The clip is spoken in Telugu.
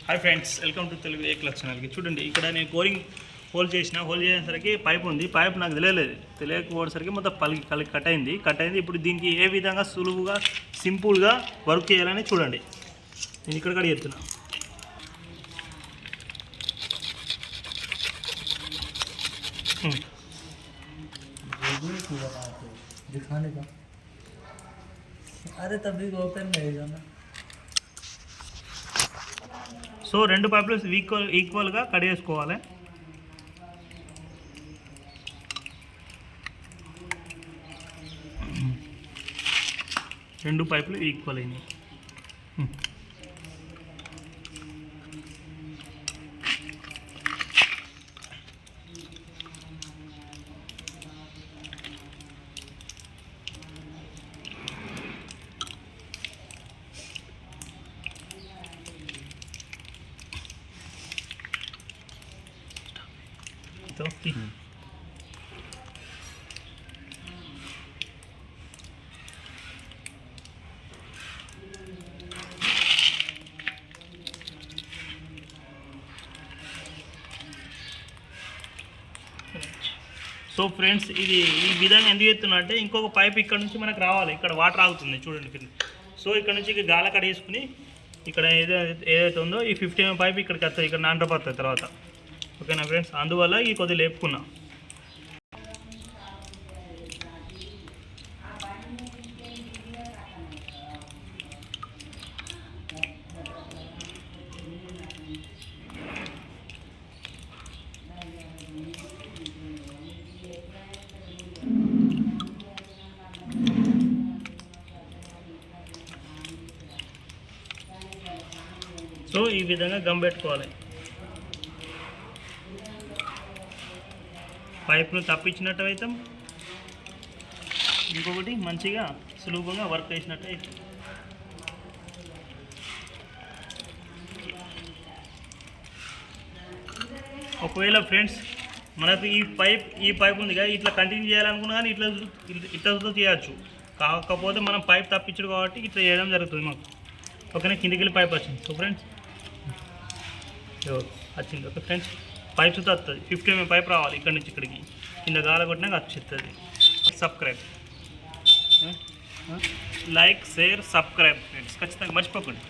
Hi friends, welcome to Telugu ఏక్లక్ ఛానల్కి. చూడండి, ఇక్కడ నేను హోల్ చేసేసరికి పైప్ ఉంది. పైప్ నాకు తెలియకపోయేసరికి మొత్తం పలికి కట్ అయింది. ఇప్పుడు దీనికి ఏ విధంగా సులువుగా సింపుల్గా వర్క్ చేయాలని చూడండి. నేను ఇక్కడ కూడా చెప్తున్నా. अरे तभी ओपन रहेगा ना. సో రెండు పైపులు ఈక్వల్గా కట్ చేసుకోవాలి. రెండు పైపులు ఈక్వల్ అయినాయి. సో ఫ్రెండ్స్, ఇది ఈ విధంగా ఎందుకు చెప్తున్నా అంటే, ఇంకొక పైప్ ఇక్కడ నుంచి మనకు రావాలి. ఇక్కడ వాటర్ ఆగుతుంది చూడండి. సో ఇక్కడ నుంచి గాల కడేసుకుని ఇక్కడ ఏదైతే ఉందో ఈ 50 mm పైప్ ఇక్కడికి వస్తుంది. ఇక్కడ నాంటపడుతుంది తర్వాత. ఓకేనా ఫ్రెండ్స్, అందువల్ల ఈ కొద్దిగా లేపుకున్నా. సో ఈ విధంగా గమ్ పెట్టుకోవాలి. పైప్ను తప్పించినట్టు అయితే ఇంకొకటి మంచిగా సులభంగా వర్క్ చేసినట్టు అయితే. ఒకవేళ ఫ్రెండ్స్ మనకు ఈ పైప్ ఉంది కదా, ఇట్లా కంటిన్యూ చేయాలనుకున్నా కానీ ఇట్లా చేయొచ్చు. కాకపోతే మనం పైప్ తప్పించడు కాబట్టి ఇట్లా చేయడం జరుగుతుంది మాకు. ఓకేనా, కిందికి వెళ్ళి పైప్ వచ్చింది. సో ఫ్రెండ్స్ వచ్చింది. ఓకే ఫ్రెండ్స్, పైప్ సుతా వస్తుంది. 50 mm పైప్ రావాలి. ఇక్కడ నుంచి ఇక్కడికి కింద గాల కొట్టినాక వచ్చేస్తుంది. Subscribe, like, share, subscribe friends ఖచ్చితంగా మర్చిపోకండి.